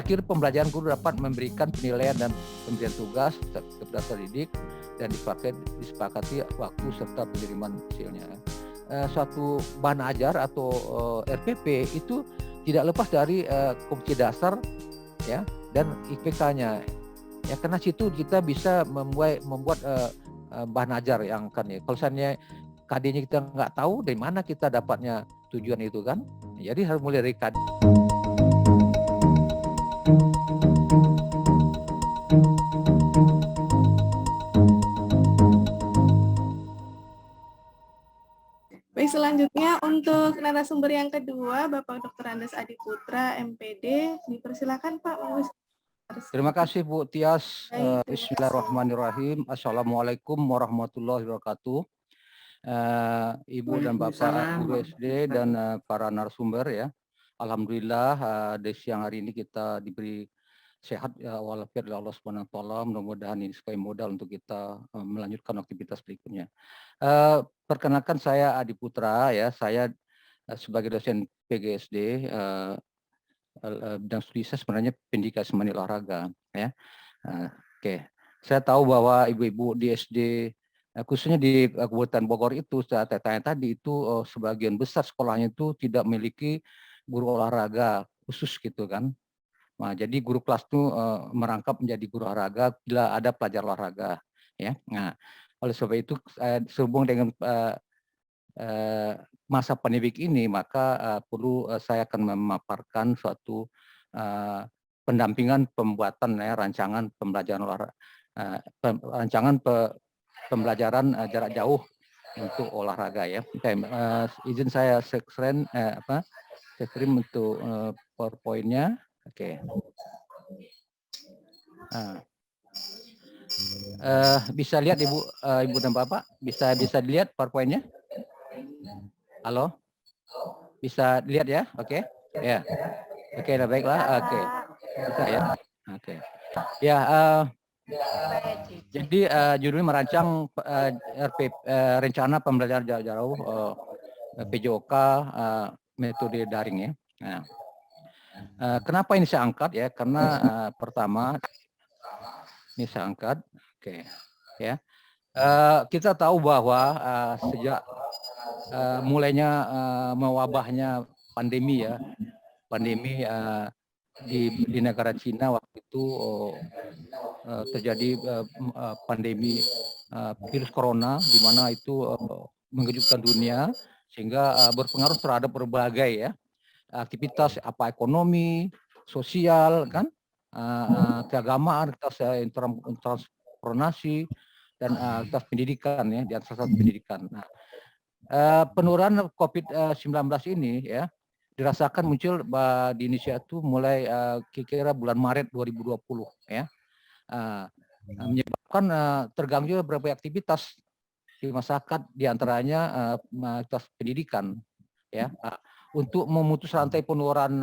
akhir pembelajaran guru dapat memberikan penilaian dan pemberian tugas kepada peserta didik dan disepakati waktu serta pengiriman hasilnya. Suatu bahan ajar atau RPP itu tidak lepas dari kompetensi dasar ya dan IPK-nya. Ya karena situ kita bisa membuat bahan ajar yang kan ya. Kalau misalnya KD-nya kita nggak tahu dari mana kita dapatnya tujuan itu kan. Jadi harus mulai dari KD. Baik, selanjutnya untuk narasumber yang kedua, Bapak Dr. Andes Adiputra, MPD, dipersilakan Pak. Terima kasih Bu Tias. Bismillahirrahmanirrahim. Assalamualaikum warahmatullahi wabarakatuh. Ibu dan Bapak Guru SD dan para narasumber ya. Alhamdulillah di siang hari ini kita diberi sehat ya, walafiat oleh Allah Subhanahu wa taala. Mudah-mudahan ini sebagai modal untuk kita melanjutkan aktivitas berikutnya. Perkenalkan saya Adi Putra ya. Saya sebagai dosen PGSD bidang studi saya sebenarnya pendidikan seni olahraga ya. Oke. Saya tahu bahwa ibu-ibu di SD khususnya di Kabupaten Bogor itu saya tanya tadi itu sebagian besar sekolahnya itu tidak memiliki guru olahraga khusus gitu kan. Nah, jadi guru kelas itu merangkap menjadi guru olahraga bila ada pelajar olahraga ya. Nah, oleh sebab itu sehubung dengan masa pandemi ini maka perlu saya akan memaparkan suatu pendampingan pembuatan ya, rancangan pembelajaran pembelajaran jarak jauh untuk olahraga ya. Oke, izin saya screen untuk PowerPoint-nya. Oke. Bisa lihat Ibu dan Bapak? Bisa dilihat PowerPoint-nya? Halo? Bisa lihat ya? Oke. Ya. Oke, baiklah. Oke. Bisa ya? Oke. Ya, jadi judulnya merancang rencana pembelajaran jarak jauh PJOK metode daring ya. Nah, kenapa ini saya angkat ya? Karena pertama ini saya angkat. Oke. Ya. Kita tahu bahwa sejak mulainya mewabahnya pandemi ya, pandemi di negara Cina waktu itu terjadi pandemi virus corona di mana itu mengejutkan dunia sehingga berpengaruh terhadap berbagai ya aktivitas apa ekonomi, sosial kan, keagamaan, transportasi dan aktivitas pendidikan ya di atas pendidikan. Nah, penurunan COVID-19 ini ya dirasakan muncul di Indonesia itu mulai kira-kira bulan Maret 2020 ya. Menyebabkan terganggu berbagai aktivitas di masyarakat diantaranya aktivitas pendidikan ya. Untuk memutus rantai penularan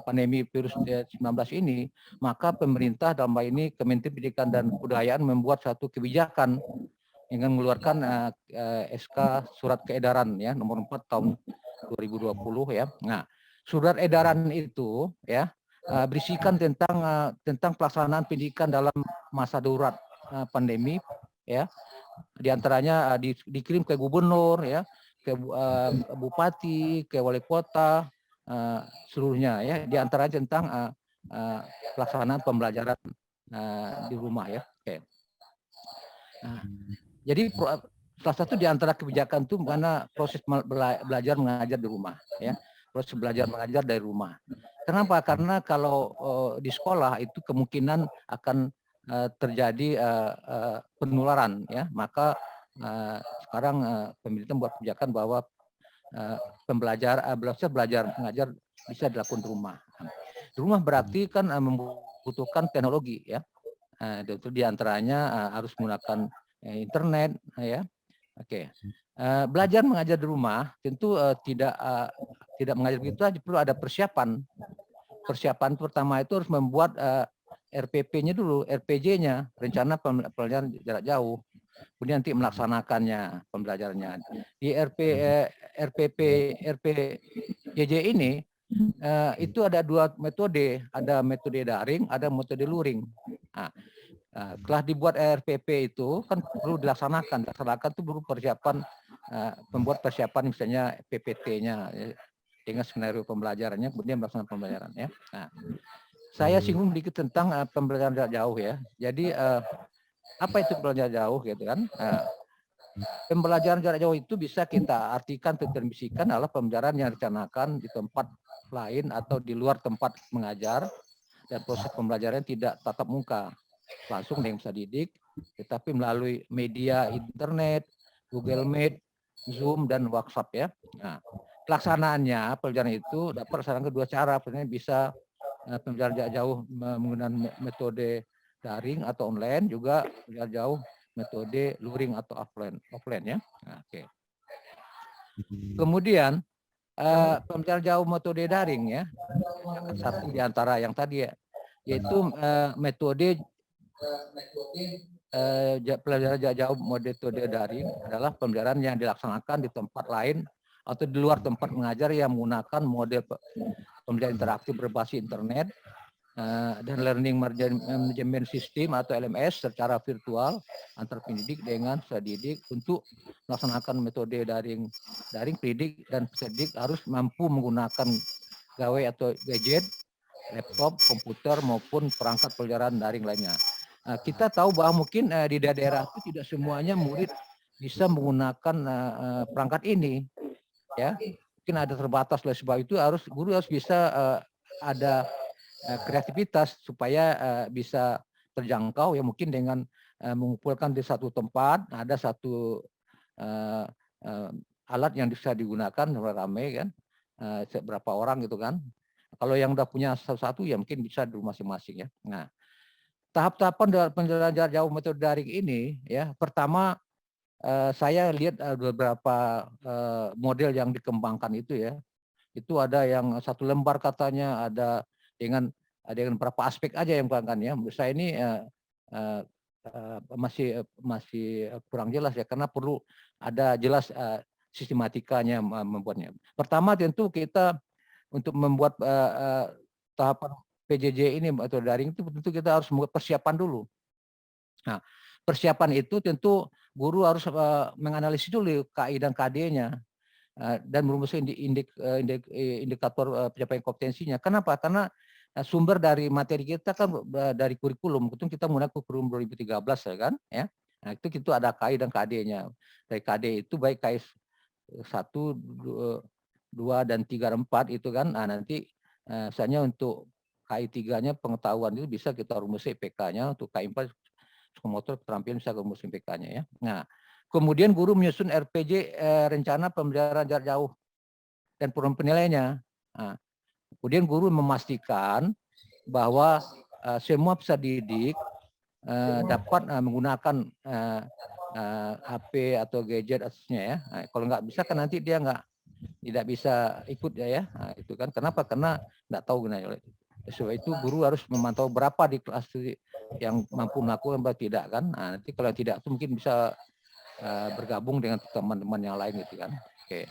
pandemi virus 19 ini, maka pemerintah dalam hal ini Kementerian Pendidikan dan Kebudayaan membuat satu kebijakan dengan mengeluarkan SK Surat Keedaran ya nomor 4 tahun 2020 ya. Nah, surat edaran itu ya berisikan tentang pelaksanaan pendidikan dalam masa darurat pandemi ya. Di antaranya dikirim ke gubernur ya, ke bupati, ke wali kota seluruhnya ya. Di antaranya tentang pelaksanaan pembelajaran di rumah ya. Oke. Nah, jadi salah satu di antara kebijakan itu mana proses belajar mengajar di rumah ya. Proses belajar mengajar dari rumah. Kenapa? Karena kalau di sekolah itu kemungkinan akan terjadi penularan ya. Maka sekarang pemerintah membuat kebijakan bahwa belajar mengajar bisa dilakukan di rumah. Di rumah berarti kan membutuhkan teknologi ya. Itu diantaranya harus menggunakan internet ya. Oke. Belajar mengajar di rumah tentu tidak mengajar begitu saja, perlu ada persiapan. Persiapan pertama itu harus membuat RPP-nya dulu, RPG-nya, rencana pembelajaran jarak jauh. Kemudian nanti melaksanakannya pembelajarannya. Di RPJJ ini itu ada dua metode, ada metode daring, ada metode luring. Nah, setelah dibuat RPP itu kan perlu dilaksanakan itu perlu persiapan, membuat persiapan misalnya PPT-nya dengan skenario pembelajarannya, kemudian melaksanakan pembelajaran ya. Nah, saya singgung dikit tentang pembelajaran jarak jauh ya. Jadi apa itu pembelajaran jauh gitu kan? Pembelajaran jarak jauh itu bisa kita artikan atau definisikan adalah pembelajaran yang direncanakan di tempat lain atau di luar tempat mengajar, dan proses pembelajaran tidak tatap muka langsung dengan peserta didik, tetapi melalui media internet, Google Meet, Zoom, dan WhatsApp ya. Nah, pelaksanaannya pelajaran itu dapat dilaksanakan kedua cara. Pertama bisa pembelajaran jarak jauh menggunakan metode daring atau online, juga jarak jauh metode luring atau offline ya. Nah, oke. Kemudian pembelajaran jauh metode daring ya, satu di antara yang tadi ya, yaitu metode pelajaran jarak jauh metode daring adalah pembelajaran yang dilaksanakan di tempat lain atau di luar tempat mengajar yang menggunakan model pembelajaran interaktif berbasis internet dan learning management system atau LMS secara virtual antar pendidik dengan peserta didik. Untuk melaksanakan metode daring pendidik dan peserta didik harus mampu menggunakan gawai atau gadget, laptop, komputer maupun perangkat pelajaran daring lainnya. Kita tahu bahwa mungkin di daerah itu tidak semuanya murid bisa menggunakan perangkat ini, ya. Mungkin ada terbatas, oleh sebab itu guru harus bisa ada kreativitas supaya bisa terjangkau ya, mungkin dengan mengumpulkan di satu tempat, ada satu alat yang bisa digunakan ramai kan, berapa orang gitu kan. Kalau yang udah punya satu-satu ya mungkin bisa di rumah masing-masing ya. Nah, tahap-tahapan dalam pembelajaran jarak jauh metode daring ini ya, pertama saya lihat beberapa model yang dikembangkan itu ya. Itu ada yang satu lembar katanya, ada dengan beberapa aspek aja yang dikembangkan ya. Menurut saya ini masih kurang jelas ya, karena perlu ada jelas sistematikanya membuatnya. Pertama tentu kita untuk membuat tahapan PJJ ini atau daring itu tentu kita harus membuat persiapan dulu. Nah, persiapan itu tentu guru harus menganalisis dulu KI dan KD-nya dan merumuskan indikator pencapaian kompetensinya. Kenapa? Karena sumber dari materi kita kan dari kurikulum. Itu kita menggunakan kurikulum 2013 ya kan, ya. Nah, itu ada KI dan KD-nya. Dari KD itu baik KI 1, 2, dan 3, dan 4 itu kan. Nah, nanti misalnya untuk KI 3-nya pengetahuan itu bisa kita rumuskan IPK-nya, untuk KI 4 psikomotor keterampilan bisa rumuskan IPK-nya ya. Nah, kemudian guru menyusun RPG rencana pembelajaran jarak jauh dan program penilaiannya. Nah, kemudian guru memastikan bahwa semua peserta didik dapat menggunakan HP atau gadget atasnya ya. Nah, kalau nggak bisa kan nanti dia tidak bisa ikut ya. Nah, itu kan kenapa? Karena nggak tahu gunanya. Sebab itu guru harus memantau berapa di kelas yang mampu melakukan, berapa tidak kan. Nah, nanti kalau tidak itu mungkin bisa bergabung dengan teman-teman yang lain gitu kan. Oke.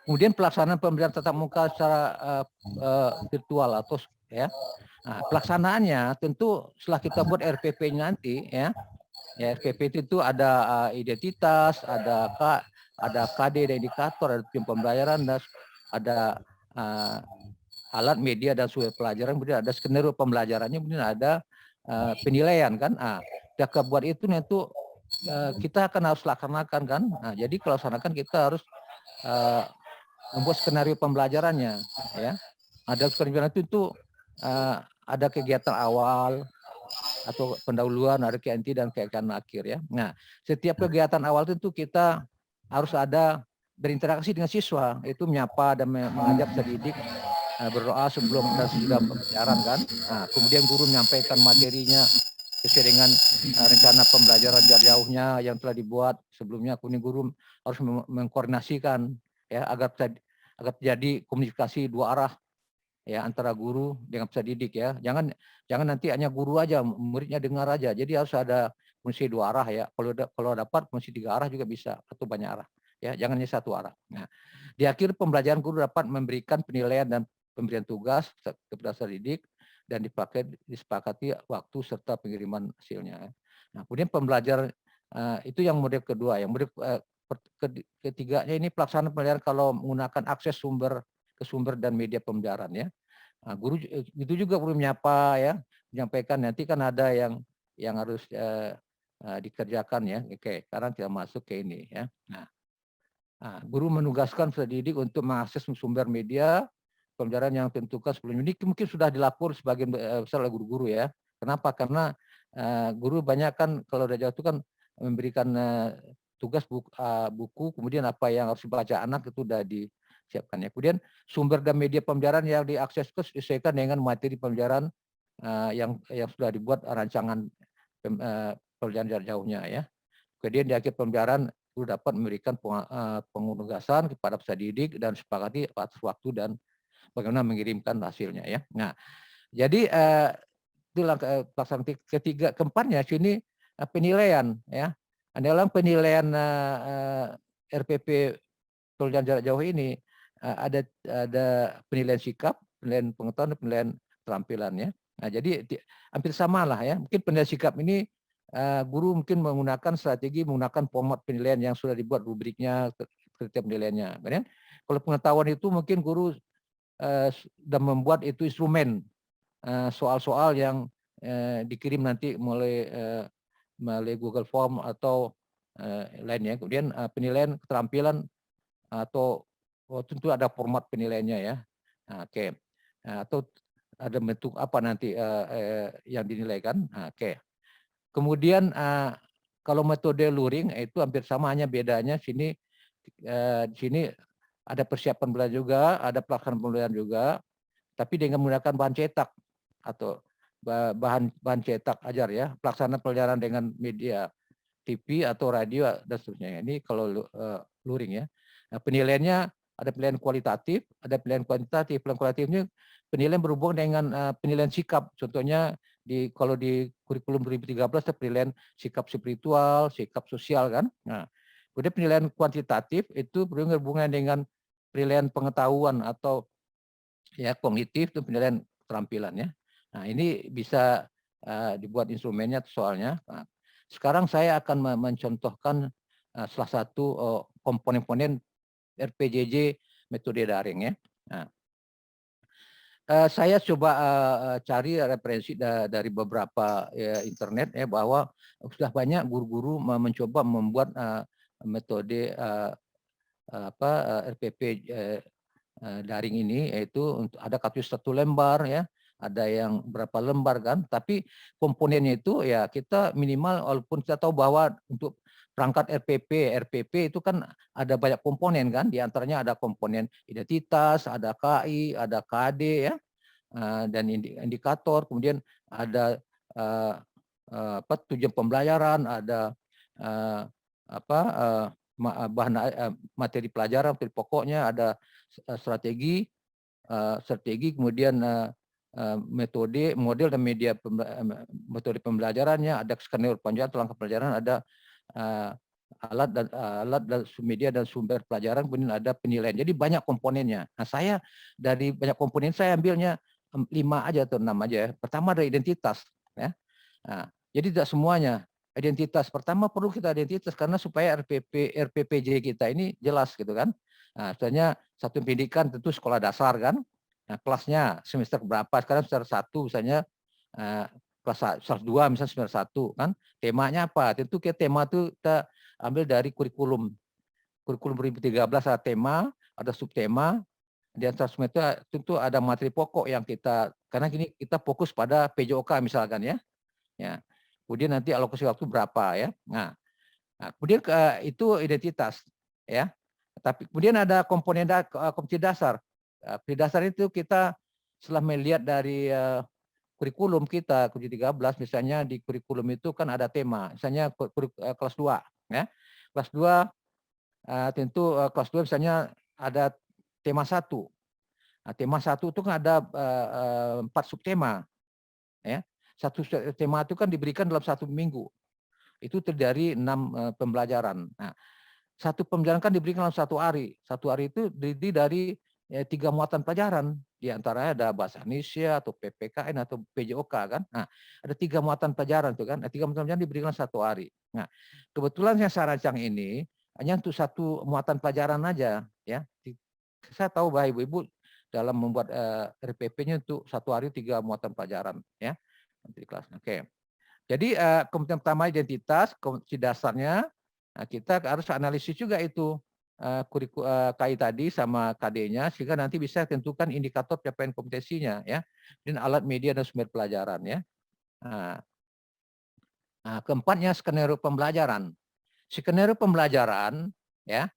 Kemudian pelaksanaan pembelajaran tatap muka secara virtual atau ya. Nah, pelaksanaannya tentu setelah kita buat RPP-nya nanti ya. Ya, RPP itu ada identitas, ada KD dan indikator, ada tim pembelajaran, dan ada alat media dan sumber pelajaran, kemudian ada skenario pembelajarannya, kemudian ada penilaian kan. Udah buat itu nanti kita akan harus laksanakan kan. Nah, jadi kalau laksanakan kita harus membuat skenario pembelajarannya ya. Ada skenario itu ada kegiatan awal atau pendahuluan, ada KNT dan kegiatan akhir ya. Nah, setiap kegiatan awal itu kita harus ada berinteraksi dengan siswa, itu menyapa dan mengajak pendidik berdoa sebelum dan sesudah pembelajaran kan. Nah, kemudian guru menyampaikan materinya sesuai dengan rencana pembelajaran jarak jauhnya yang telah dibuat sebelumnya. Kemudian guru harus mengkoordinasikan ya agar terjadi komunikasi dua arah ya antara guru dengan peserta didik ya. Jangan nanti hanya guru aja, muridnya dengar aja. Jadi harus ada fungsi dua arah ya. Kalau dapat fungsi 3 arah juga bisa atau banyak arah ya, jangan hanya satu arah. Nah, di akhir pembelajaran guru dapat memberikan penilaian dan pemberian tugas kepada peserta didik dan disepakati waktu serta pengiriman hasilnya. Nah, kemudian pembelajaran itu yang model kedua. Yang model ketiganya ini pelaksanaan pembelajaran kalau menggunakan akses ke sumber dan media pembelajaran ya. Nah, guru itu juga perlu menyapa ya, menyampaikan nanti kan ada yang harus dikerjakan ya. Oke, sekarang kita masuk ke ini ya. Nah, guru menugaskan peserta didik untuk mengakses sumber media pembelajaran yang ditentukan sebelumnya. Ini mungkin sudah dilakukan sebagian besar oleh guru-guru ya. Kenapa? Karena guru banyak kan kalau udah jauh itu kan memberikan tugas buku, kemudian apa yang harus dibaca anak itu sudah disiapkan ya. Kemudian sumber dan media pembelajaran yang diakses itu disesuaikan dengan materi pembelajaran yang sudah dibuat rancangan pembelajaran jarak jauhnya ya. Kemudian di akhir pembelajaran guru dapat memberikan penugasan kepada peserta didik dan sepakati atas waktu dan bagaimana mengirimkan hasilnya ya. Nah, jadi itu pelaksanaan ketiga, keempatnya sini penilaian ya. Dalam penilaian RPP pembelajaran jarak jauh ini ada penilaian sikap, penilaian pengetahuan, dan penilaian keterampilan ya. Nah, jadi hampir sama lah ya. Mungkin penilaian sikap ini guru mungkin menggunakan strategi menggunakan format penilaian yang sudah dibuat rubriknya, kriteria penilaiannya. Kemudian kalau pengetahuan itu mungkin guru dan membuat itu instrumen soal-soal yang dikirim nanti melalui Google Form atau lainnya. Kemudian penilaian keterampilan atau tentu ada format penilaiannya ya. Nah, oke. Atau ada bentuk apa nanti yang dinilaikan. Nah, oke. Kemudian kalau metode luring itu hampir sama, hanya bedanya di sini ada persiapan belajar juga, ada pelaksanaan pembelajaran juga, tapi dengan menggunakan bahan cetak atau bahan cetak ajar ya, pelaksanaan pembelajaran dengan media TV atau radio dan seterusnya. Ini kalau luring ya. Nah, penilaiannya ada penilaian kualitatif, ada penilaian kuantitatif. Penilaian kualitatifnya penilaian berhubungan dengan penilaian sikap. Contohnya kalau di kurikulum 2013 ada penilaian sikap spiritual, sikap sosial kan. Nah, kemudian penilaian kuantitatif itu berhubungan dengan penilaian pengetahuan atau ya kognitif, itu penilaian keterampilan ya. Nah, ini bisa dibuat instrumennya soalnya. Nah, sekarang saya akan mencontohkan salah satu komponen-komponen RPJJ metode daring ya. Nah, saya coba cari referensi dari beberapa internet ya, bahwa sudah banyak guru-guru mencoba membuat metode RPP daring ini, yaitu untuk ada kartu 1 lembar ya, ada yang berapa lembar kan, tapi komponennya itu ya kita minimal, walaupun kita tahu bahwa untuk perangkat RPP itu kan ada banyak komponen kan, diantaranya ada komponen identitas, ada KI, ada KD ya, dan indikator, kemudian ada tujuan pembelajaran, ada bahan materi pelajaran, materi pokoknya, ada strategi, kemudian metode, model dan media metode pembelajarannya, ada skenario pembelajaran, langkah pelajaran, ada alat dan media dan sumber pelajaran, kemudian ada penilaian. Jadi banyak komponennya. Nah, saya dari banyak komponen saya ambilnya 5 aja atau 6 aja ya. Pertama ada identitas ya. Nah, jadi tidak semuanya. Identitas pertama perlu kita identitas karena supaya RPPJ kita ini jelas gitu kan. Nah, misalnya satu pendidikan tentu sekolah dasar kan. Nah, kelasnya semester berapa? Sekarang semester 1 misalnya kelas 2 misalnya semester 1 kan. Temanya apa? Tentu tema itu kita ambil dari kurikulum 2013 ada tema, ada subtema. Di antara semua itu tentu ada materi pokok yang kita, karena ini kita fokus pada PJOK misalkan ya. Ya. Kemudian nanti alokasi waktu berapa ya. Nah kemudian itu identitas ya. Tapi kemudian ada komponen kompetensi dasar. Kompetensi dasar itu kita setelah melihat dari kurikulum kita, kurikulum 13 misalnya, di kurikulum itu kan ada tema, misalnya kelas 2 ya. Kelas 2 tentu kelas 2 misalnya ada tema 1. Nah, tema 1 itu kan ada 4 subtema ya. Satu tema itu kan diberikan dalam 1 minggu. Itu terdiri dari 6 pembelajaran. Nah, satu pembelajaran kan diberikan dalam 1 hari. 1 hari itu terdiri dari 3 muatan pelajaran. Di antaranya ada bahasa Indonesia atau PPKN atau PJOK kan. Nah, ada 3 muatan pelajaran tuh kan. 3 muatan pelajaran diberikan 1 hari. Nah, kebetulan yang saya rancang ini hanya untuk 1 muatan pelajaran aja ya. Saya tahu bahwa ibu-ibu dalam membuat RPP-nya untuk 1 hari 3 muatan pelajaran ya. Nanti di kelas. Oke. Jadi komponen pertama identitas, kompetensi dasarnya. Nah, kita harus analisis juga itu KI tadi sama KD-nya sehingga nanti bisa tentukan indikator capaian kompetensinya ya. Dan alat media dan sumber pelajaran ya. Nah, keempatnya skenario pembelajaran. Skenario pembelajaran ya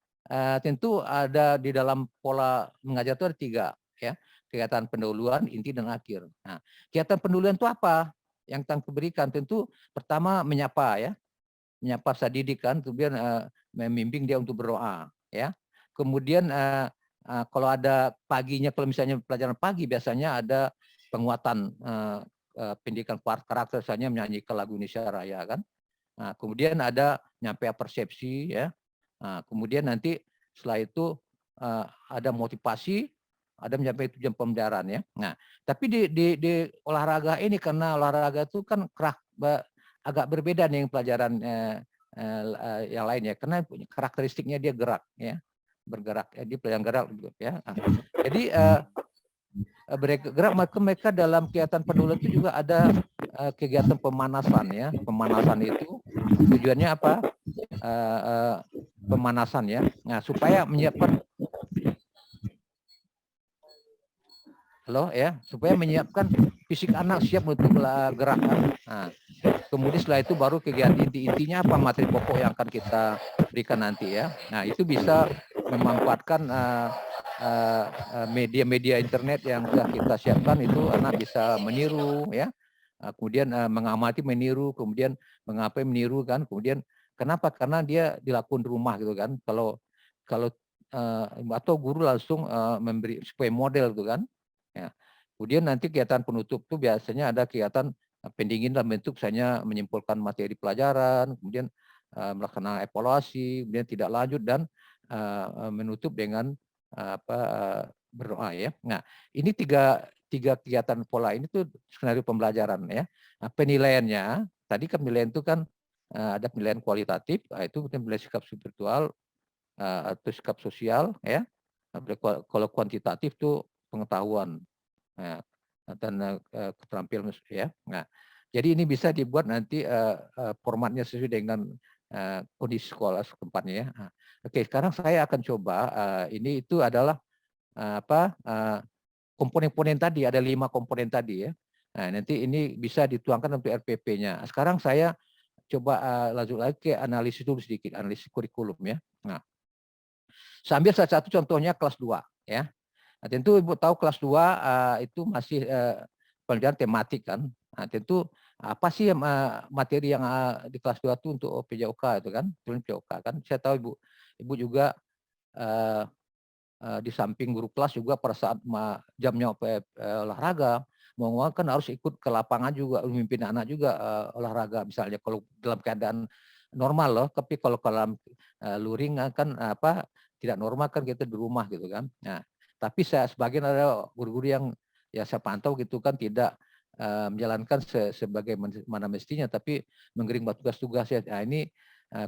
tentu ada di dalam pola mengajar itu ada 3 ya. Kegiatan pendahuluan, inti dan akhir. Nah, kegiatan pendahuluan itu apa? Yang kita berikan tentu pertama menyapa ya. Menyapa peserta didik kan, kemudian membimbing dia untuk berdoa ya. Kemudian kalau ada paginya, kalau misalnya pelajaran pagi biasanya ada penguatan pendidikan karakter, misalnya menyanyikan lagu Indonesia Raya kan. Nah, kemudian ada nyampe persepsi ya. Nah, kemudian nanti setelah itu ada motivasi, ada mencapai tujuan pembelajaran ya. Nah, tapi di olahraga ini karena olahraga itu kan agak berbeda nih pelajaran yang lainnya karena karakteristiknya dia gerak ya, bergerak di pelajaran gerak ya. Nah, jadi bergerak maka mereka dalam kegiatan pendahuluan itu juga ada kegiatan pemanasan ya. Pemanasan itu tujuannya apa? Pemanasan ya. Nah, supaya menyiapkan supaya menyiapkan fisik anak siap untuk gerakan. Nah, kemudian setelah itu baru kegiatan intinya apa materi pokok yang akan kita berikan nanti ya. Nah, itu bisa memanfaatkan media-media internet yang sudah kita siapkan itu anak bisa meniru ya. Kemudian mengamati meniru, kemudian mengapai meniru kan, kemudian kenapa? Karena dia dilakukan di rumah gitu kan. Kalau atau guru langsung memberi supaya model gitu kan. Ya. Kemudian nanti kegiatan penutup itu biasanya ada kegiatan pendingin dalam bentuk misalnya menyimpulkan materi pelajaran, kemudian melaksanakan evaluasi, kemudian tidak lanjut dan menutup dengan berdoa ya. Nah, ini tiga kegiatan pola ini tuh skenario pembelajaran ya. Nah, penilaiannya tadi kan penilaian itu kan ada penilaian kualitatif, itu penilaian sikap spiritual atau sikap sosial ya. Kalau kuantitatif tuh pengetahuan dan keterampilan ya. Nah, jadi ini bisa dibuat nanti formatnya sesuai dengan kondisi sekolah tempatnya ya. Nah, oke, sekarang saya akan coba ini itu adalah komponen-komponen tadi, ada 5 komponen tadi ya. Nah, nanti ini bisa dituangkan untuk RPP-nya. Sekarang saya coba lanjut lagi ke analisis dulu sedikit, analisis kurikulum ya. Nah, saya ambil salah satu contohnya kelas 2 ya. Nah, tentu Ibu tahu kelas 2 itu masih pelajaran tematik kan. Nah, tentu apa sih materi yang di kelas 2 itu untuk PJOK itu kan, PJOK kan. Saya tahu Ibu juga di samping guru kelas juga pada saat jamnya olahraga, mau kan harus ikut ke lapangan juga, memimpin anak juga olahraga misalnya kalau dalam keadaan normal loh, tapi kalau luring kan tidak normal kan kita di rumah gitu kan. Nah, tapi sebagian ada guru-guru yang ya saya pantau gitu kan tidak menjalankan sebagai mana mestinya, tapi mengiring tugas-tugas ya. Nah, ini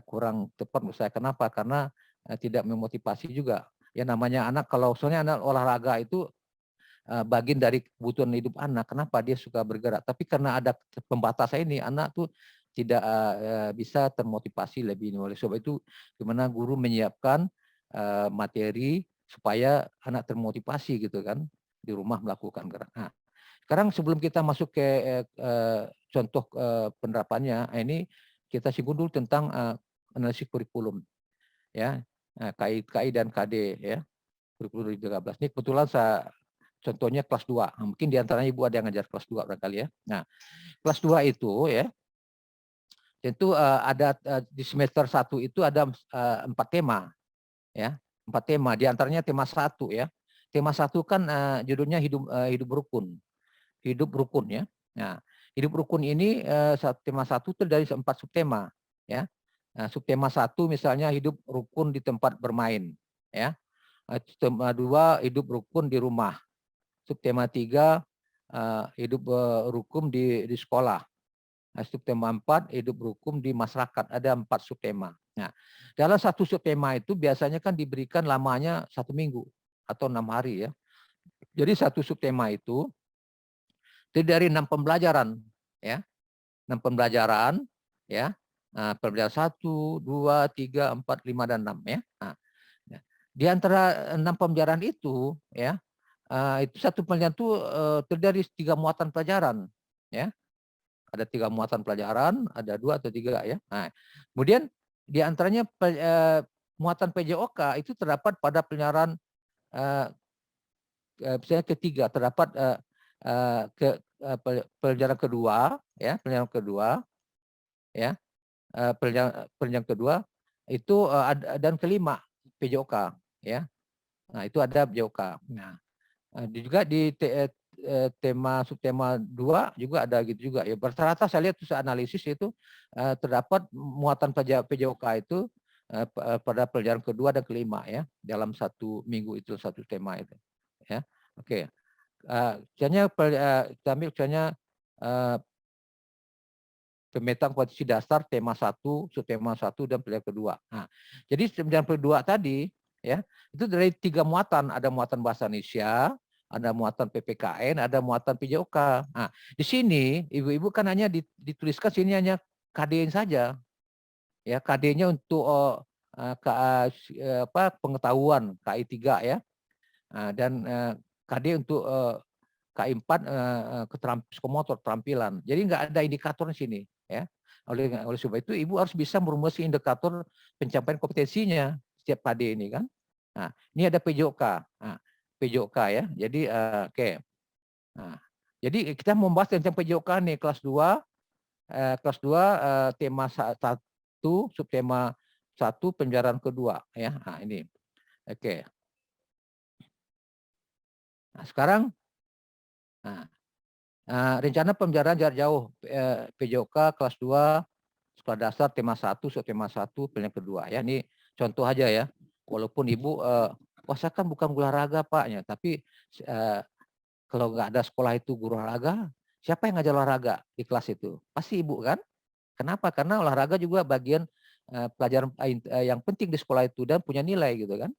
kurang tepat menurut saya. Kenapa? Karena tidak memotivasi juga. Ya namanya anak, kalau soalnya anak olahraga itu bagian dari kebutuhan hidup anak. Kenapa dia suka bergerak? Tapi karena ada pembatasan ini, anak tuh tidak bisa termotivasi lebih. Oleh sebab itu, gimana guru menyiapkan materi supaya anak termotivasi gitu kan di rumah melakukan gerak. Nah, sekarang sebelum kita masuk ke contoh penerapannya, ini kita singgung dulu tentang analisis kurikulum ya. Nah, KI dan KD ya, kurikulum 2013. Ini kebetulan contohnya kelas 2. Nah, mungkin diantaranya Ibu ada yang ngajar kelas 2 barangkali ya. Nah, kelas 2 itu ya, tentu ada di semester 1 itu ada 4 tema ya, 4 tema. Di antaranya tema 1 ya. Tema 1 kan judulnya hidup rukun. Hidup rukun ya. Nah, hidup rukun ini tema 1 itu dari 4 subtema ya. Nah, subtema 1 misalnya hidup rukun di tempat bermain, ya. Subtema 2 hidup rukun di rumah. Subtema 3 hidup rukun di sekolah. Nah, subtema 4 hidup rukun di masyarakat. Ada 4 subtema. Nah, dalam satu subtema itu biasanya kan diberikan lamanya 1 minggu atau 6 hari ya. Jadi satu subtema itu terdiri dari 6 pembelajaran, ya. 6 pembelajaran, ya. Nah, pembelajaran 1, 2, 3, 4, 5, dan 6 ya. Nah, ya. Di antara 6 pembelajaran itu, ya, itu satu pembelajaran itu terdiri dari 3 muatan pelajaran, ya. Ada 3 muatan pelajaran, ada 2 atau 3 ya. Nah, kemudian di antaranya muatan PJOK itu terdapat pada pembelajaran misalnya ketiga, terdapat pelajaran kedua, ya, pelajaran kedua, ya, pelajaran kedua itu dan kelima PJOK, ya. Nah, itu ada PJOK. Nah, juga di subtema 2 juga ada gitu juga ya. Rata-rata saya lihat saya analisis itu terdapat muatan PJOK itu pada pelajaran kedua dan kelima ya dalam 1 minggu itu satu tema itu ya. Oke. Misalnya kita ambil misalnya pemetaan kondisi dasar tema 1, subtema 1 dan pelajaran kedua. Nah, jadi pelajaran kedua tadi ya, itu dari 3 muatan, ada muatan bahasa Indonesia, ada muatan PPKN, ada muatan PJOK. Nah, di sini ibu-ibu kan hanya dituliskan sini hanya KD saja. Ya, KD-nya untuk pengetahuan KI 3 ya. Dan KD untuk KI 4 psikomotor keterampilan. Jadi nggak ada indikator di sini ya. Oleh sebab itu ibu harus bisa merumuskan indikator pencapaian kompetensinya setiap KD ini kan. Nah, ini ada PJOK. Nah, PJOK ya. Jadi oke. Nah, jadi kita membahas tentang PJOK nih kelas 2 tema 1 subtema 1 pembelajaran kedua ya. Nah, ini. Oke. Nah, sekarang rencana pembelajaran jarak jauh PJOK kelas 2 sekolah dasar tema 1 subtema 1 pilihan kedua ya. Ini contoh aja ya. Walaupun ibu wah saya kan bukan guru olahraga Pak ya, tapi kalau nggak ada sekolah itu guru olahraga, siapa yang ngajar olahraga di kelas itu? Pasti ibu kan? Kenapa? Karena olahraga juga bagian pelajaran yang penting di sekolah itu dan punya nilai gitu kan.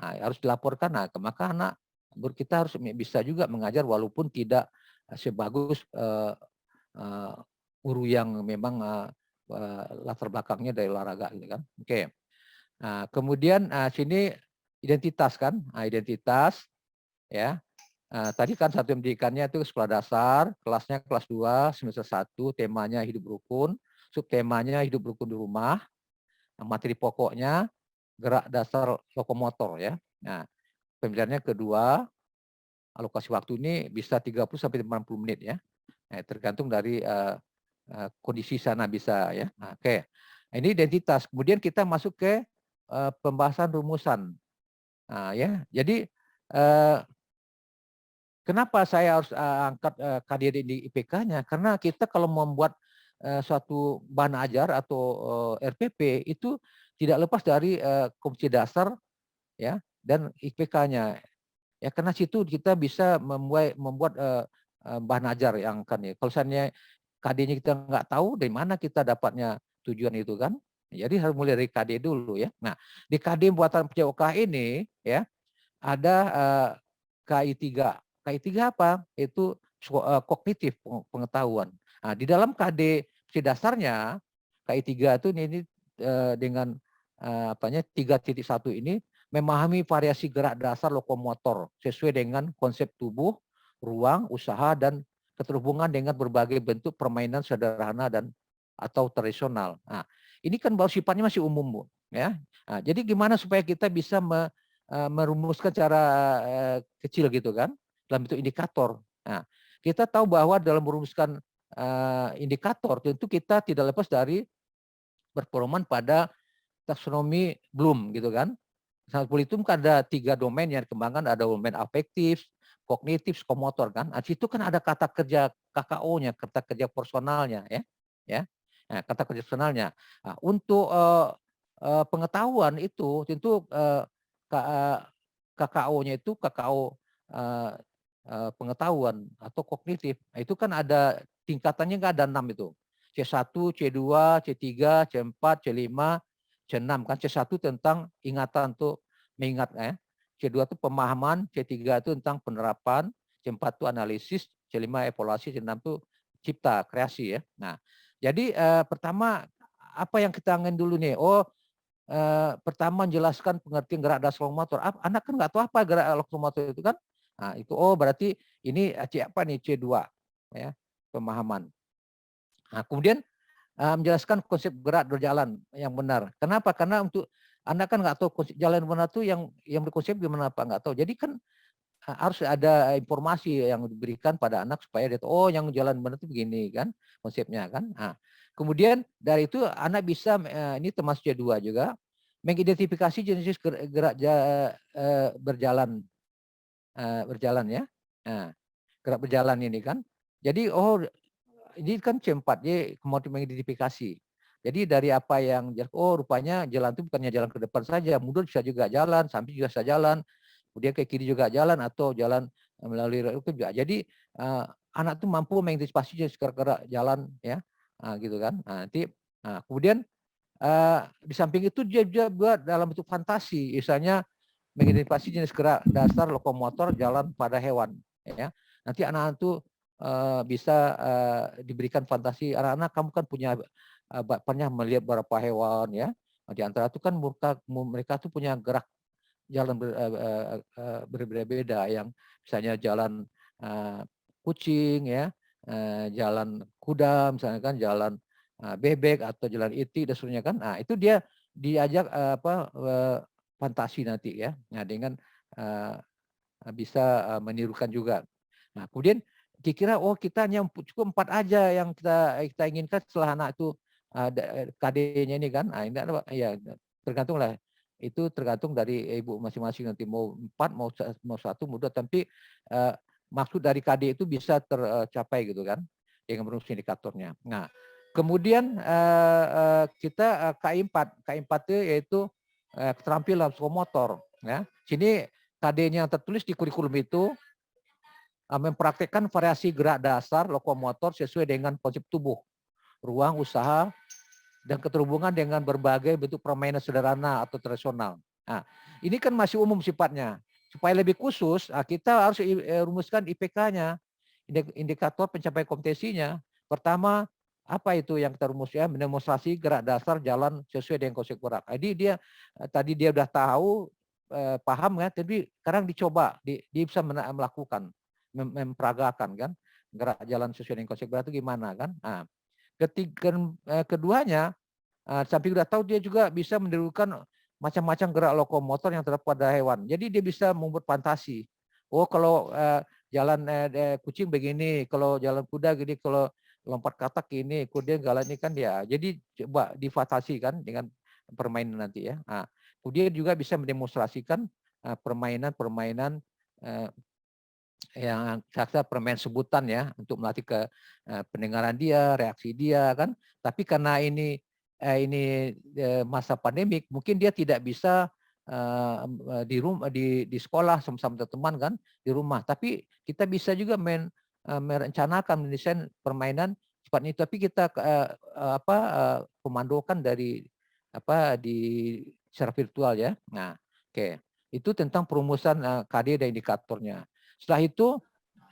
Nah, harus dilaporkan. Nah, maka anak kita harus bisa juga mengajar walaupun tidak sebagus guru yang memang latar belakangnya dari olahraga gitu kan. Oke. Nah, kemudian sini identitas kan. Nah, identitas ya. Tadi kan satu pendidikannya itu sekolah dasar, kelasnya kelas 2, semester 1, temanya hidup rukun, subtemanya hidup rukun di rumah, materi pokoknya gerak dasar lokomotor ya. Nah, pembelajarannya kedua, alokasi waktu ini bisa 30 sampai 50 menit ya. Nah, tergantung dari kondisi sana bisa ya. Nah, oke. Nah, ini identitas. Kemudian kita masuk ke pembahasan rumusan. Nah, ya. Jadi kenapa saya harus angkat KDD di IPK-nya? Karena kita kalau membuat suatu bahan ajar atau RPP itu tidak lepas dari kompetensi dasar ya dan IPK-nya. Ya karena situ kita bisa membuat bahan ajar yang kan ya. Kalau misalnya KD-nya kita nggak tahu dari mana kita dapatnya tujuan itu kan. Jadi harus mulai dari KD dulu ya. Nah, di KD buatan PJOK ini ya ada KI 3. KI 3 apa? Itu kognitif pengetahuan. Nah, di dalam KD dasarnya KI 3 itu ini dengan 3.1 ini memahami variasi gerak dasar lokomotor sesuai dengan konsep tubuh, ruang, usaha dan keterhubungan dengan berbagai bentuk permainan sederhana dan atau tradisional. Nah, ini kan baru sifatnya masih umum, Bu, ya. Nah, jadi gimana supaya kita bisa merumuskan cara kecil gitu kan dalam bentuk indikator. Nah, kita tahu bahwa dalam merumuskan indikator tentu kita tidak lepas dari berpedoman pada taksonomi Bloom gitu kan. Saat itu kan ada 3 domain yang dikembangkan, ada domain afektif, kognitif, psikomotor kan. Nah, situ kan ada kata kerja KKO-nya, kata kerja personalnya ya. Ya. Nah, kata kerja eksternalnya. Nah, untuk pengetahuan itu tentu KKO-nya itu KKO eh, pengetahuan atau kognitif. Nah, itu kan ada tingkatannya, nggak ada 6 itu. C1, C2, C3, C4, C5, C6 kan. C1 tentang ingatan tuh mengingat ya. C2 itu pemahaman, C3 itu tentang penerapan, C4 itu analisis, C5 evaluasi, C6 itu cipta, kreasi ya. Nah, jadi pertama apa yang kita ingin dulu nih? Oh, pertama menjelaskan pengertian gerak dasar lokomotor. Anak kan nggak tahu apa gerak lokomotor itu kan. Nah, itu oh berarti ini C apa nih C2 ya, pemahaman. Nah, kemudian menjelaskan konsep gerak berjalan yang benar. Kenapa? Karena untuk Anda kan nggak tahu konsep jalan benar tuh yang berkonsep gimana apa nggak tahu. Jadi kan harus ada informasi yang diberikan pada anak supaya dia tahu, oh yang jalan benar itu begini kan konsepnya kan. Nah, kemudian dari itu anak bisa ini termasuk C2 juga mengidentifikasi jenis gerak berjalan berjalan ya. Nah, gerak berjalan ini kan. Jadi oh ini kan C4 dia kemudian mengidentifikasi. Jadi dari apa yang oh rupanya jalan itu bukannya jalan ke depan saja, mundur bisa juga jalan, samping juga bisa jalan, kemudian ke kiri juga jalan atau jalan melalui rel itu juga. Jadi anak itu mampu mengantisipasi gerak jalan ya, gitu kan. Nah, nanti kemudian di samping itu dia juga buat dalam bentuk fantasi, misalnya mengidentifikasi jenis gerak dasar lokomotor jalan pada hewan ya. Nanti anak-anak itu bisa diberikan fantasi, anak-anak kamu kan punya pernah melihat beberapa hewan ya. Di antara itu kan mereka tuh punya gerak jalan berbeda-beda yang misalnya jalan kucing ya, jalan kuda misalnya kan, jalan bebek atau jalan itik dan seterusnya kan. Nah, itu dia diajak fantasi nanti ya. Nah, dengan bisa menirukan juga. Nah, kemudian dikira oh kita hanya cukup 4 aja yang kita inginkan setelah anak itu KD-nya ini kan. Nah, ini ya tergantung lah. Itu tergantung dari ibu masing-masing nanti mau 4 mau 1 mau 2 tapi maksud dari KD itu bisa tercapai gitu kan dengan merumus indikatornya. Nah, kemudian kita KI4 itu yaitu keterampilan psikomotor ya. Sini KD-nya yang tertulis di kurikulum itu mempraktekkan variasi gerak dasar lokomotor sesuai dengan konsep tubuh, ruang usaha, dan keterhubungan dengan berbagai bentuk permainan sederhana atau tradisional. Nah, ini kan masih umum sifatnya. Supaya lebih khusus, kita harus rumuskan IPK-nya, indikator pencapaian kompetensinya. Pertama, apa itu yang kita rumus ya? Mendemonstrasi gerak dasar jalan sesuai dengan konsep gerak. Jadi dia tadi dia udah tahu, paham kan, tapi sekarang dicoba, dia bisa melakukan, memperagakan kan, gerak jalan sesuai dengan konsep gerak itu gimana kan. Nah, keduanya, samping udah tahu dia juga bisa menirukan macam-macam gerak lokomotor yang terdapat pada hewan. Jadi dia bisa membuat fantasi. Oh kalau jalan kucing begini, kalau jalan kuda gini, kalau lompat katak gini, kemudian jalan ini kan dia. Jadi coba difantasikan dengan permainan nanti ya. Nah, kemudian juga bisa mendemonstrasikan permainan-permainan yang kata permain sebutan ya untuk melatih ke pendengaran dia, reaksi dia kan. Tapi karena ini masa pandemik, mungkin dia tidak bisa di rumah di sekolah sama-sama teman kan di rumah. Tapi kita bisa juga merencanakan mendesain permainan seperti itu. Tapi kita pemandukan dari di secara virtual ya. Nah, oke. Itu tentang perumusan KD dan indikatornya. Setelah itu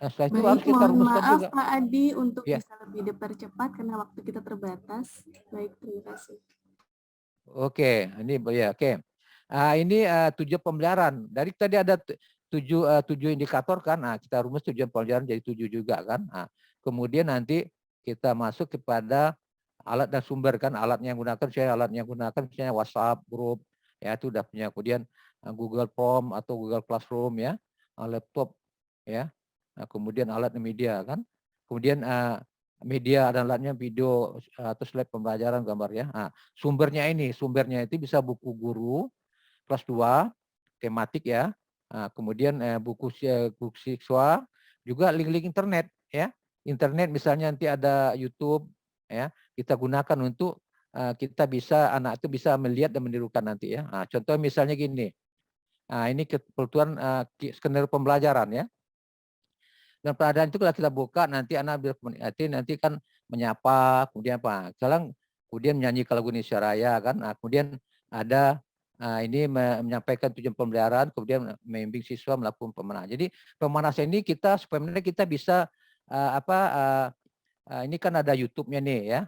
harus Baik, kita mohon rumuskan maaf juga. Pak Adi untuk Ya, bisa lebih dipercepat karena waktu kita terbatas. Baik, terima kasih. oke. Ini ya, oke. Ini tujuan pembelajaran. Dari tadi ada tujuh indikator kan. Nah, kita rumus tujuan pembelajaran jadi 7 juga kan. Nah, kemudian nanti kita masuk kepada alat dan sumber kan. Alatnya yang gunakan misalnya WhatsApp, grup, ya itu udah punya. Kemudian Google Form atau Google Classroom ya, laptop ya. Nah, kemudian alat media kan. Kemudian media dan alatnya video atau slide pembelajaran gambar ya. Nah, sumbernya itu bisa buku guru kelas 2 tematik ya. Nah, kemudian buku siswa, juga link-link internet ya. Internet misalnya nanti ada YouTube ya kita gunakan untuk kita bisa anak itu bisa melihat dan menirukan nanti ya. Nah, contoh misalnya gini. Nah, ini kebutuhan skenario pembelajaran ya. Dan pelajaran itu kalau kita buka nanti anak nanti kan menyapa, kemudian apa? Sekarang kemudian menyanyi lagu Indonesia Raya kan. Nah, kemudian ada ini menyampaikan tujuan pembelajaran, kemudian membimbing siswa melakukan pemanasan. Jadi pemanasan ini kita supaya kita bisa ini kan ada YouTube-nya nih ya.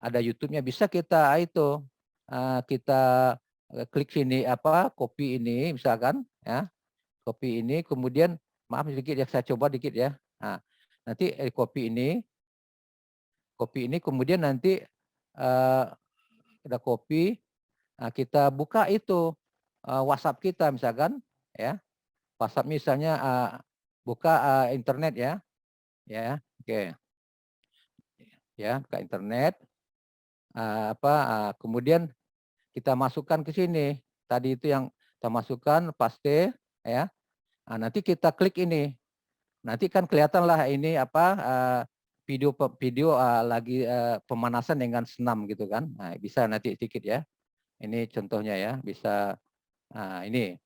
Ada YouTube-nya bisa kita itu kita klik sini copy ini misalkan ya. Copy ini kemudian maaf sedikit ya saya coba dikit ya. Nah, nanti copy ini kemudian nanti ada copy kita buka itu WhatsApp kita misalkan ya. WhatsApp misalnya buka internet ya. Ya, oke. Ya, buka internet kemudian kita masukkan ke sini. Tadi itu yang kita masukkan paste ya. Nah, nanti kita klik ini. Nanti kan kelihatanlah ini video lagi pemanasan dengan senam gitu kan. Nah, bisa nanti sedikit ya. Ini contohnya ya, bisa ini.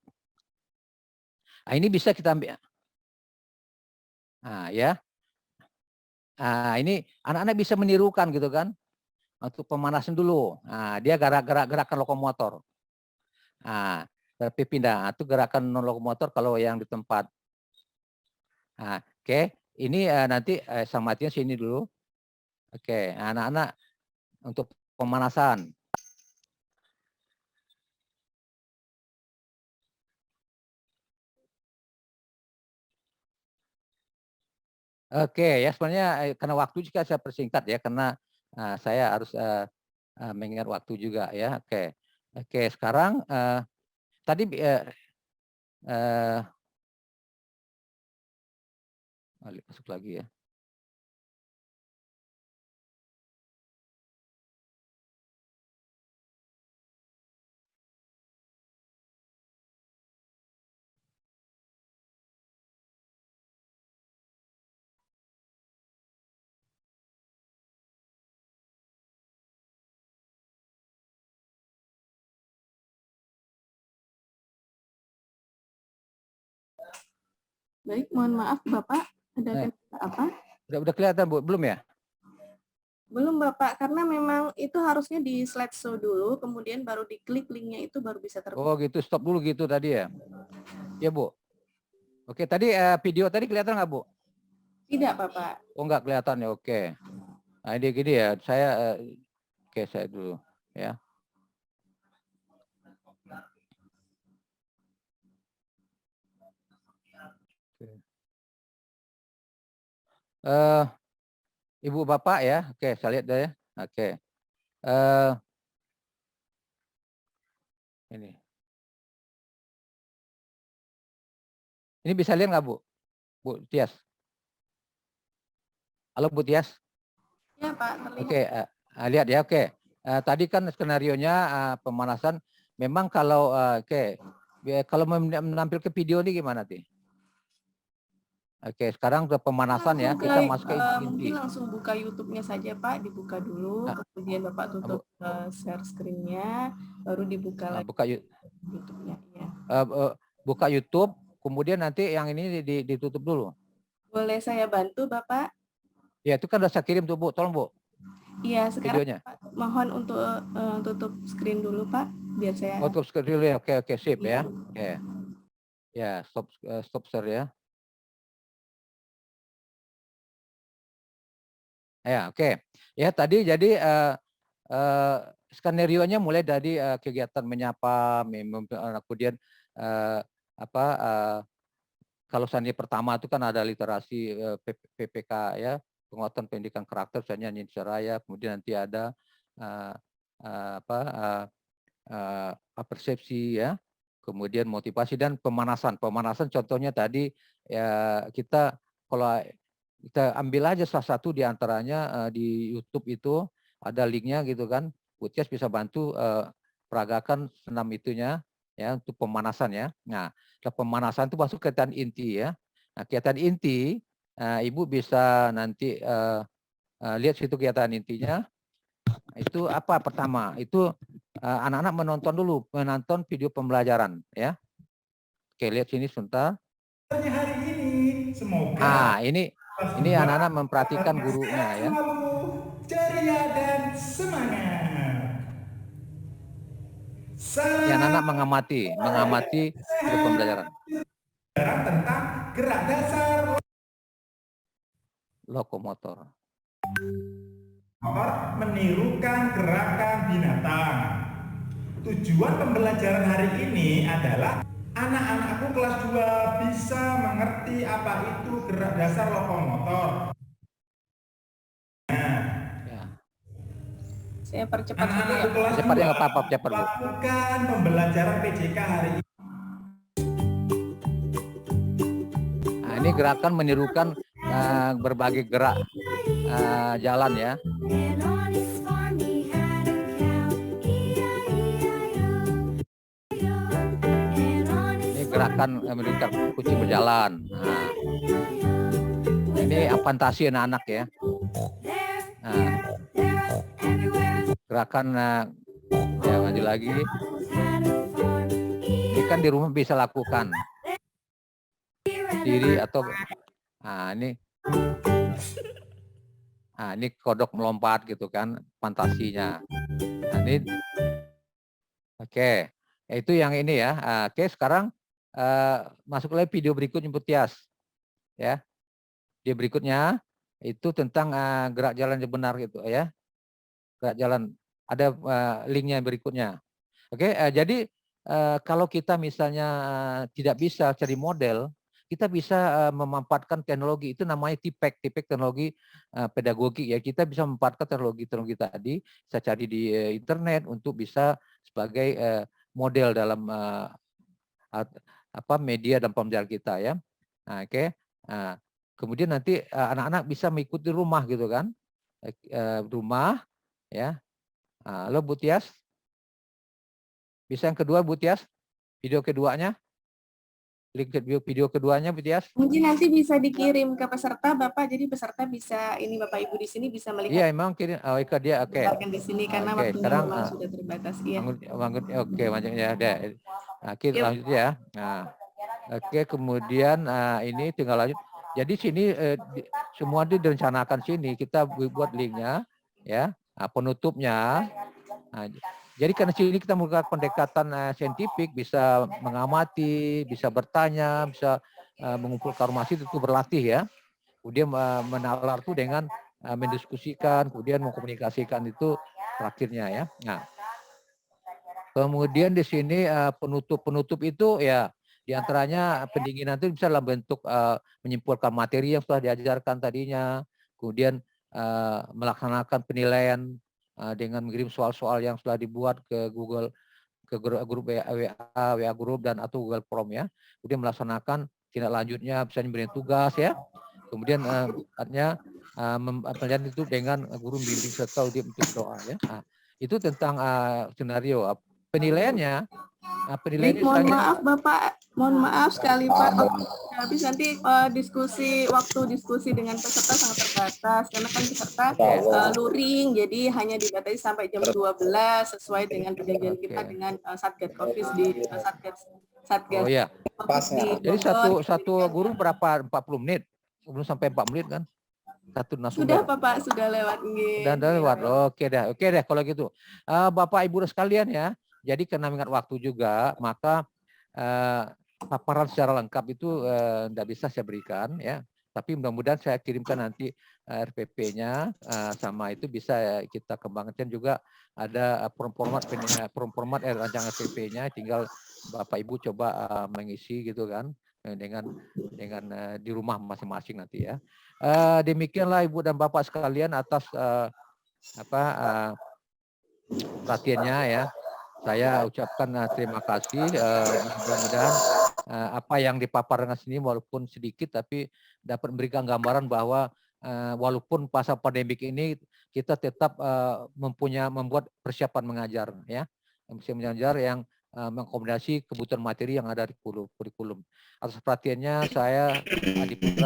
Nah, ini bisa kita ambil. Nah, ya. Nah, ini anak-anak bisa menirukan gitu kan. Untuk pemanasan dulu. Nah, dia gerakan lokomotor. Nah, tapi pindah. Itu gerakan non lokomotor kalau yang di tempat. Nah, oke. Ini nanti samatin sini dulu. Oke, anak-anak untuk pemanasan. Oke, ya sebenarnya karena waktu juga saya persingkat ya karena saya harus mengingat waktu juga ya. Oke, oke sekarang tadi masuk lagi ya. Baik, mohon maaf Bapak, ada kendala apa? Udah kelihatan Bu, belum ya? Belum Bapak, karena memang itu harusnya di slideshow dulu, kemudian baru diklik linknya itu baru bisa terbuka. Oh gitu, stop dulu gitu tadi ya? Ya Bu. Oke, tadi video tadi kelihatan nggak Bu? Tidak Bapak. Oh nggak kelihatan ya, oke. Nah ini gini ya, saya oke saya dulu ya. Ibu Bapak ya, oke saya lihat deh ya, oke. Ini bisa lihat nggak Bu? Bu Tias? Halo Bu Tias? Ya Pak, terlihat. Oke, lihat ya, oke. Tadi kan skenarionya pemanasan. Memang kalau kalau menampilkan video ini gimana sih? Oke, sekarang ke pemanasan ya. Kita masuk ke inti. Mungkin langsung buka YouTube-nya saja Pak, dibuka dulu, kemudian Bapak tutup share screen-nya, baru dibuka lagi buka YouTube-nya. Ya. Buka YouTube, kemudian nanti yang ini ditutup dulu. Boleh saya bantu Bapak? Ya itu kan udah saya kirim tuh Bu, tolong Bu. Iya, sekarang videonya. Pak, mohon untuk tutup screen dulu Pak, biar saya. Oh, tutup screen dulu ya, oke sip ya. Oke. Ya, stop share ya. Ya, oke. Ya, tadi jadi skenario-nya mulai dari kegiatan menyapa, kemudian kalau seandainya pertama itu kan ada literasi PPK ya, penguatan pendidikan karakter, misalnya Indonesia Raya, kemudian nanti ada persepsi ya, kemudian motivasi dan pemanasan. Pemanasan contohnya tadi ya kita kalau kita ambil aja salah satu di antaranya di YouTube itu ada linknya gitu kan. Butias bisa bantu peragakan senam itunya ya untuk pemanasan ya. Nah, pemanasan itu masuk kegiatan inti ya. Nah, kegiatan inti Ibu bisa nanti lihat situ kegiatan intinya. Itu apa pertama? Itu anak-anak menonton video pembelajaran ya. Oke, lihat sini sebentar. Hari ini semoga ini anak-anak memperhatikan gurunya ya. Selalu ceria dan semangat. Ini anak-anak mengamati video pembelajaran. Tentang gerak dasar Lokomotor. Menirukan gerakan binatang. Tujuan pembelajaran hari ini adalah anak-anakku kelas 2 bisa mengerti apa itu gerak dasar lokomotor. Saya percepat dulu ya. Cepat ya, nggak apa-apa, cepat Bu. Lakukan pembelajaran PJK hari ini. Nah, ini gerakan menirukan berbagai gerak jalan ya. Ini gerakan menirukan kucing berjalan. Nah, ini fantasi anak-anak ya. Nah, gerakan ya maju lagi. Ini kan di rumah bisa lakukan sendiri atau ini kodok melompat gitu kan fantasinya. Nah, ini oke. Itu yang ini ya. Oke, sekarang masuk lagi video berikutnya Bu Tias. Ya. Video berikutnya itu tentang gerak jalan yang benar gitu ya. Gerak jalan, ada linknya berikutnya. Oke, jadi kalau kita misalnya tidak bisa cari model, kita bisa memanfaatkan teknologi, itu namanya TPEG teknologi pedagogi ya. Kita bisa memanfaatkan teknologi tadi, bisa cari di internet untuk bisa sebagai model dalam media dan pembelajaran kita ya. Nah, oke. Nah, kemudian nanti anak-anak bisa mengikuti rumah gitu kan, rumah ya. Halo Bu Tias, bisa yang kedua Bu Tias, video keduanya, link video keduanya Bu Tias. Mungkin nanti bisa dikirim ke peserta Bapak, jadi peserta bisa ini Bapak Ibu di sini bisa melihat. Iya emang kirim, ke dia, oke. Di sini karena waktunya sekarang memang sudah terbatas ya. Oke, lanjutnya deh. Lanjut ya. Nah, oke, kemudian ini tinggal lanjut. Jadi sini semua direncanakan sini, kita buat linknya ya. Nah, penutupnya. Nah, jadi karena sini kita menggunakan pendekatan saintifik, bisa mengamati, bisa bertanya, bisa mengumpulkan informasi, itu berlatih ya. Kemudian menalar itu dengan mendiskusikan, kemudian mengkomunikasikan itu terakhirnya ya. Nah, kemudian di sini penutup itu ya diantaranya pendinginan itu bisa dalam bentuk menyimpulkan materi yang sudah diajarkan tadinya, kemudian melaksanakan penilaian dengan mengirim soal-soal yang sudah dibuat ke Google, ke grup WA grup dan atau Google Form ya. Kemudian melaksanakan tindak lanjutnya, misalnya memberi tugas ya. Kemudian artinya pelajaran itu dengan guru bimbing serta untuk doa ya. Nah, itu tentang skenario. Penilaiannya, Baik, mohon maaf Bapak, mohon maaf sekali Pak. Habis nanti waktu diskusi dengan peserta sangat terbatas karena kan peserta luring, jadi hanya dibatasi sampai jam 12 sesuai dengan perjanjian kita dengan Satgas Covid di Satgas. Oh ya. Jadi satu guru berapa? 40 menit? Belum sampai 4 menit kan? Satu Sudah narasumber. Bapak, sudah lewat. Sudah lewat. Oke deh kalau gitu. Bapak Ibu sekalian ya. Jadi karena mengingat waktu juga, maka paparan secara lengkap itu tidak bisa saya berikan ya. Tapi mudah-mudahan saya kirimkan nanti RPP-nya sama itu bisa kita kembangkan juga, ada format rancangan RPP-nya, tinggal Bapak Ibu coba mengisi gitu kan dengan di rumah masing-masing nanti ya. Demikianlah Ibu dan Bapak sekalian atas perhatiannya ya. Saya ucapkan terima kasih. Mudah-mudahan apa yang dipaparkan sini walaupun sedikit tapi dapat memberikan gambaran bahwa walaupun pasca pandemik ini kita tetap membuat persiapan mengajar ya. Mengajar yang mengakomodasi kebutuhan materi yang ada di kurikulum. Atas perhatiannya saya Adi Putra